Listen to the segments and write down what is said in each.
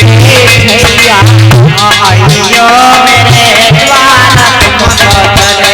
भैया आइयो मेरे द्वार तुम चले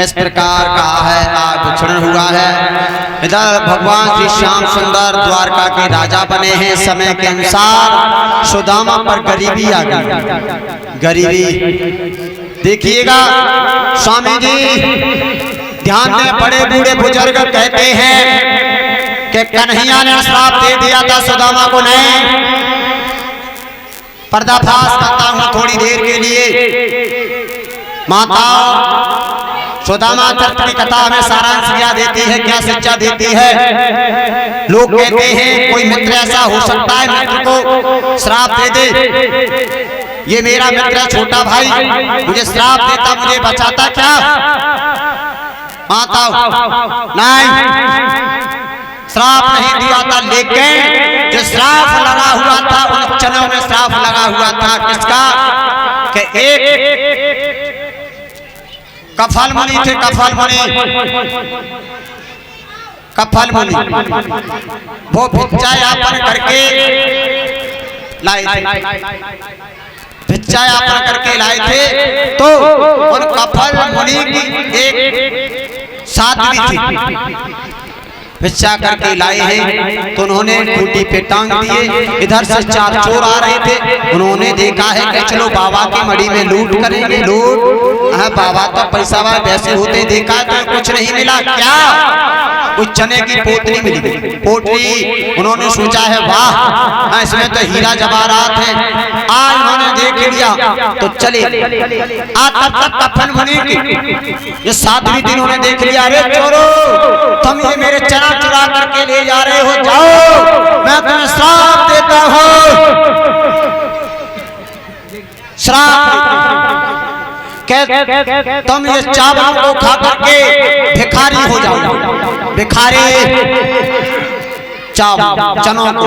इस प्रकार कहा है। आज विचरण हुआ है। इधर भगवान श्री श्याम सुंदर द्वारका के राजा बने हैं। समय के अनुसार सुदामा पर गरीबी आ गई। गरीबी देखिएगा स्वामी जी ध्यान में बड़े बूढ़े बुजुर्ग कहते हैं कि कन्हैया ने श्राप दे दिया था सुदामा को। नहीं, पर्दाफाश करता हूं थोड़ी देर के लिए। माता सुदामा चरित्र की कथा हमें सारांश क्या देती है, क्या शिक्षा देती है। लोग कहते हैं कोई मित्र ऐसा हो सकता है मित्र को श्राप दे दे। ये मेरा मित्र छोटा भाई मुझे श्राप देता, मुझे बचाता क्या? माता नहीं, श्राप नहीं दिया था, लेकिन जो श्राप लगा हुआ था उन चनों में श्राप लगा हुआ था। किसका? कि एक कफल मुनि थे। कफल मुनि वो भिक्षा यापन करके लाए थे। भिक्षा यापन करके लाए थे तो उन कफल मुनि की एक साध्वी थी। भिक्षा करके लाए हैं तो उन्होंने खूंटी पे टांग दिए। इधर से चार चोर आ रहे थे। उन्होंने देखा है कि चलो बाबा की मड़ी में लूट करेंगे। लूट बाबा तो पैसा वाले वैसे होते, देखा तो कुछ नहीं मिला। क्या? कुछ चने की पोटली मिली। पोटली उन्होंने सोचा है वाह इसमें तो हीरा जवाहरात है। आज उन्होंने देख लिया तो चले। आज तब तक कफन मुनि की ये सातवीं दिन उन्होंने देख लिया। अरे चोरो तुम ये मेरे चना चुरा करके ले जा रहे हो, जाओ मैं तुम्हें श्राप देता हूँ। श्राप तुम ये चावल को खा करके भिखारी हो जाओ। भिखारी चावल चनों को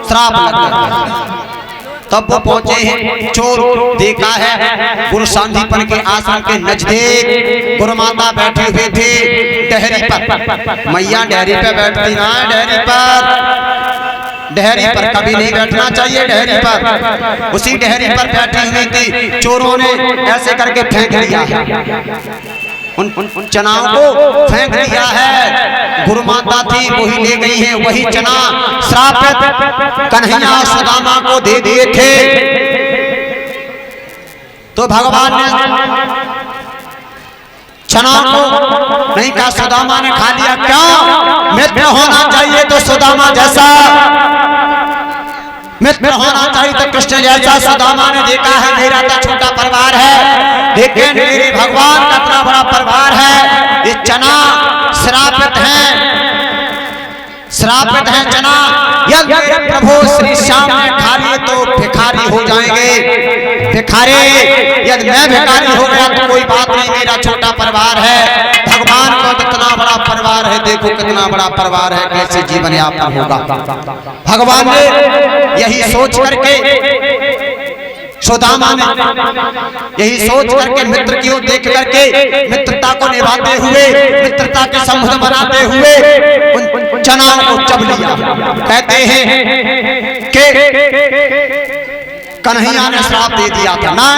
श्राप लग गया। तब वो पहुंचे हैं। चोर देखा है गुरु सांदीपन के आश्रम के नजदीक गुरु माता बैठे हुए थे डेहरी पर। मैया डेहरी पे बैठती ना, डेहरी पर कभी नहीं बैठना चाहिए। डेहरी पर उसी डेहरी पर बैठी हुई थी। चोरों ने ऐसे करके फेंक दिया है। उन चनाओं को फेंक दिया है। गुरु माता थी वही ले गई है। वही चना श्रापित कन्हैया सुदामा को दे दिए थे। तो भगवान ने चना को नहीं कहा, सुदामा ने खा लिया। क्यों? मित्र होना चाहिए तो सुदामा जैसा, मित्र होना चाहिए तो कृष्ण जैसा। सुदामा ने देखा है मेरा तो छोटा परिवार है, लेकिन मेरे भगवान का इतना बड़ा परिवार है। ये चना श्रापित है चना। यदि मेरे प्रभु श्री श्याम ने खा लिए तो भिखारी हो जाएंगे। भिखारी यदि मैं भिखारी हो गया तो कोई बात नहीं, मेरा छोटा परिवार है। भगवान का कितना बड़ा परिवार है, देखो कितना बड़ा परिवार है, कैसे जीवन यापन होगा। भगवान ने यही सोच करके सुदामा ने यही सोच करके मित्र की ओर देख करके मित्रता को निभाते हुए, मित्रता के संबंध बनाते हुए उन चनाओं को चब लिया। कहते हैं कि कन्हैया ने श्राप दे दिया था ना,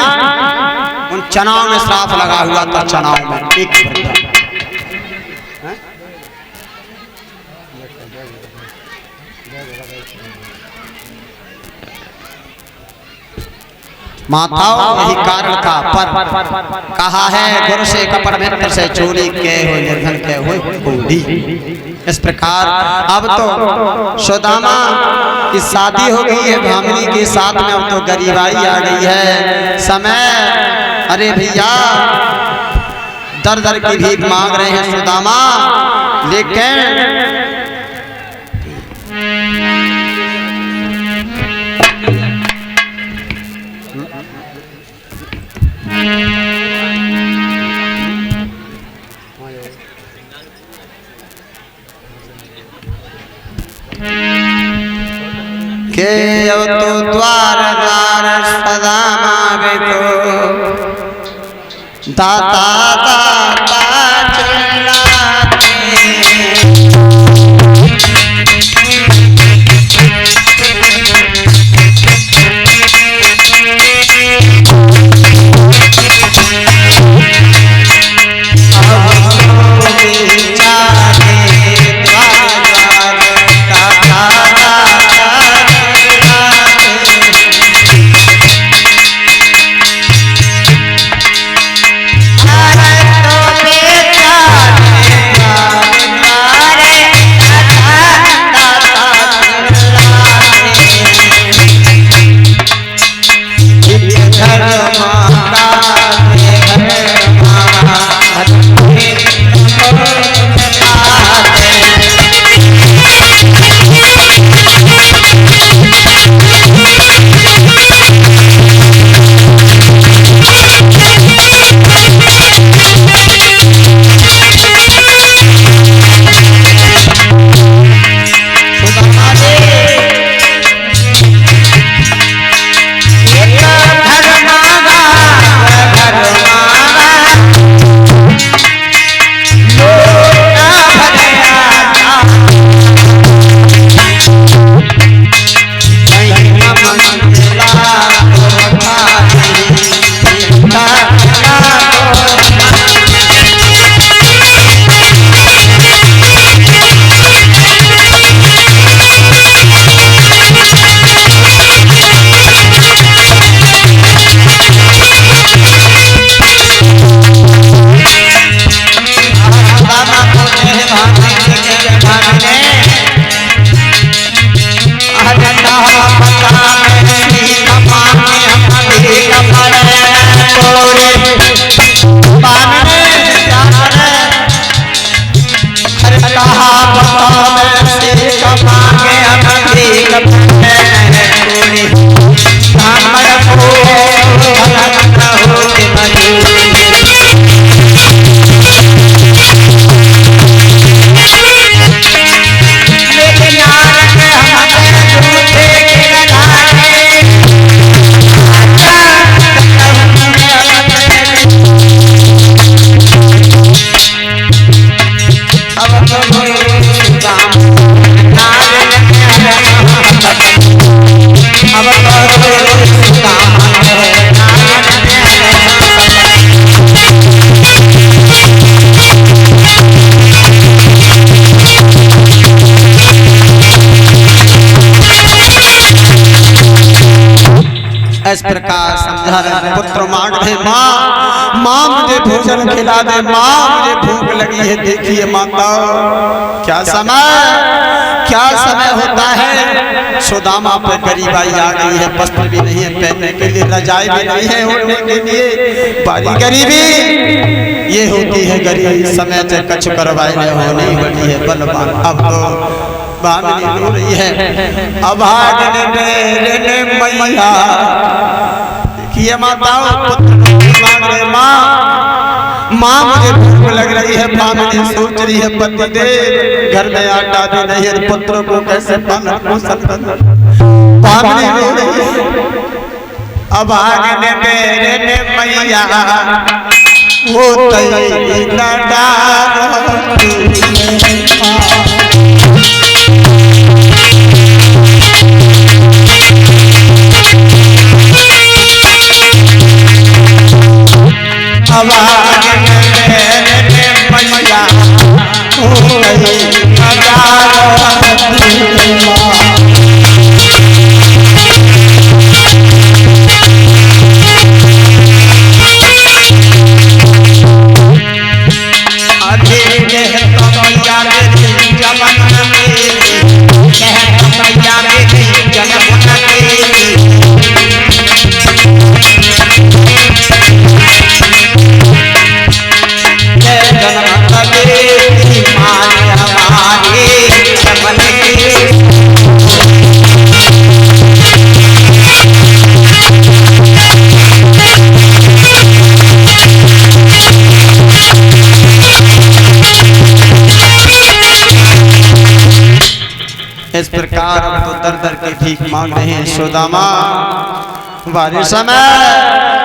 उन चनाओं में श्राप लगा हुआ था। चनाओं में एक माताओं यही कारण था। पर कहा है गुरु से कपट मित्र से चोरी के हो निर्धन के हो। इस प्रकार अब तो सुदामा की शादी हो गई है भामिनी के साथ में। अब तो गरीबाई आ गई है समय। अरे भैया दर दर की भीख मांग रहे हैं सुदामा, लेकिन के अब तो द्वार द्वार सदा मांगे तो दाता दाता चिल्लाते इस प्रकार समझा रहे पुत्र मांग रहे माँ माँ मुझे भोजन खिला दे, माँ मुझे भूख लगी है। देखिए माताओं क्या समय होता है। सुदामा पे गरीबाई आ गई है, वस्त्र भी नहीं है पहनने के लिए, रजाई भी नहीं है ओढ़ने के लिए, बारी गरीबी ये होती है। गरीब समय से कछ करवाए होनी बड़ी है बलवान। अब तो बामनी रो रही है, अभागने मेरे मैया। देखिए माताओं पुत्र मांग रहे माँ मुझे भूख लग रही है। बामनी सोच रही है पति दे घर में आटा भी नहीं है, पुत्र को कैसे पालन पोषण करना। बामनी रो रही है, अभागने मेरे मैया वो तई लड़ा जमन में दर दर के भीख मांग रहे हैं। सुदामा बारिश समय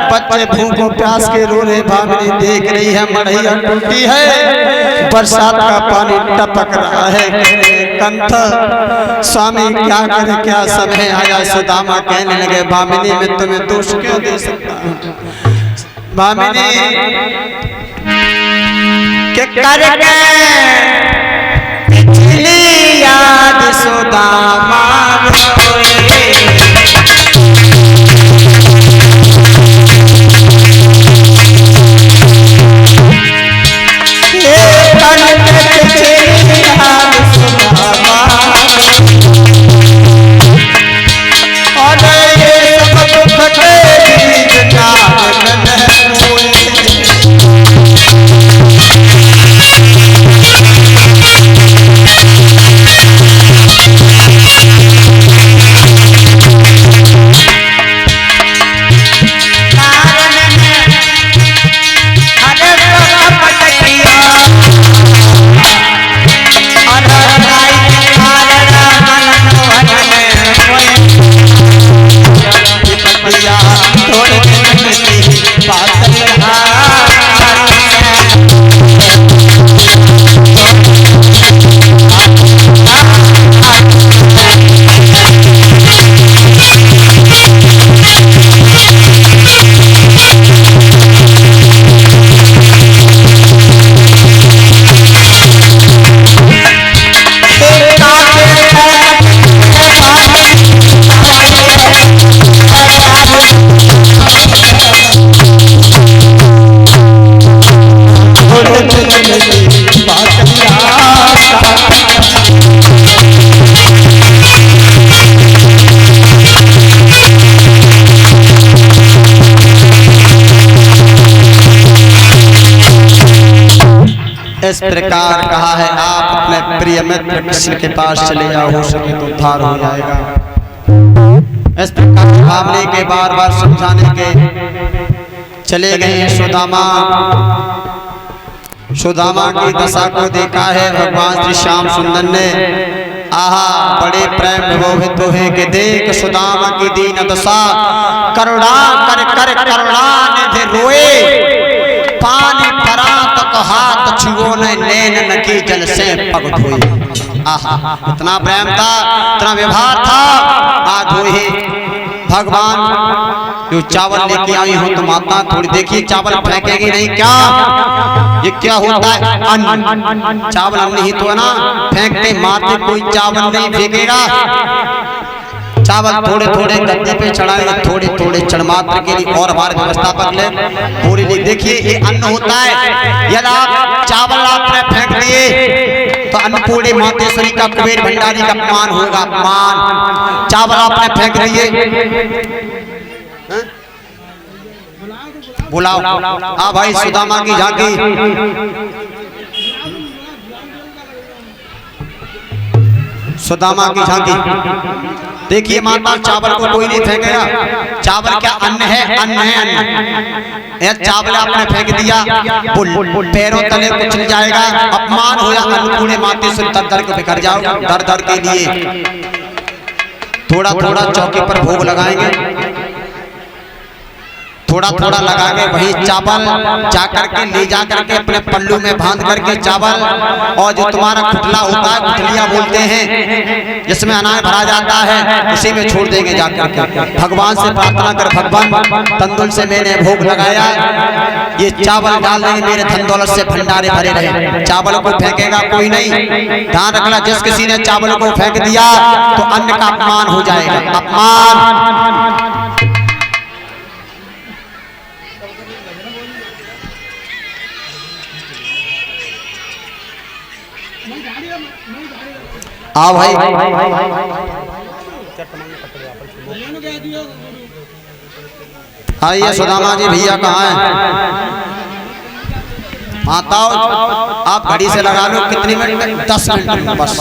बच्चे भूखों प्यास के रो रहे, भाभी देख रही है मड़ैया टूटी है, बरसात का पानी टपक रहा है। कंठ स्वामी क्या करे, क्या समय आया। सुदामा कहने लगे भामिनी मैं तुम्हें दोष क्यों दे सकता हूँ। भामिनी के करके पिछली याद सुदामा रोए। इस प्रकार कहा है आप अपने प्रिय मित्र कृष्ण के पास चले जाओ, हो सके तो उद्धार हो जाएगा। इस प्रकार भावने के बार बार समझाने के चले गए। सुदामा की दशा को देखा है भगवान श्री श्याम सुंदर ने। आहा बड़े प्रेम विभोहित हुए कि देख सुदामा की दीन दशा, करुणा कर कर करुणा निधि रोए, पानी भरा तक हाथ छुओ नैन न की जल से पग धोए। आहा इतना प्रेम था, इतना व्यवहार था। आज हुए भगवान जो चावल लेके आई हो तो माता थोड़ी देखिए चावल फेंकेगी नहीं क्या, ये क्या होता है अन्न, चावल अन्न ही तो है ना, फेंकते मारते कोई चावल नहीं फेंकेगा। चावल थोड़े थोड़े गद्दे पे चढ़ाएंगे, थोड़े थोड़े चढ़मात्र के लिए और हमारे व्यवस्थापक ले पूरी नहीं। देखिए ये अन्न होता है, यदि आप चावल आपने फेंक दिए तो अन्नपूर्णी मातेश्वरी का कुबेर भंडारी का अपमान होगा, अपमान। चावल आपने फेंक दिए, बुलाओ आ भाई सुदामा की झांकी। सुदामा की झांकी देखिए माता, चावल को कोई नहीं फेंकेगा। चावल क्या अन्न है, अन्न है अन्न। यह चावल आपने फेंक दिया पैरों तले कुचल जाएगा, अपमान हो जाएगा। अन्नपूर्णी मातेश्वरी दर दर को बिखर जाओ। दर दर के लिए थोड़ा थोड़ा चौकी पर भोग लगाएंगे, थोड़ा थोड़ा लगा के वही चावल जाकर के ले जा करके अपने पल्लू में बांध करके चावल, और जो तुम्हारा खुटला होता है, खुटलिया बोलते हैं जिसमें अनाज भरा जाता है, उसी में छोड़ देंगे जाकर के। भगवान से प्रार्थना कर, भगवान तंदुल से मैंने भोग लगाया, ये चावल डाल देंगे, मेरे धन दौलत से भंडारे भरे रहे। चावल को फेंकेगा कोई नहीं, ध्यान रखना। जिस किसी ने चावल को फेंक दिया तो अन्न का अपमान हो जाएगा, अपमान। आ भाई आइए सुदामा जी भैया कहाँ हैं? माताओं आप घड़ी से लगा लो कितनी मिनट में, 10 मिनट में बस।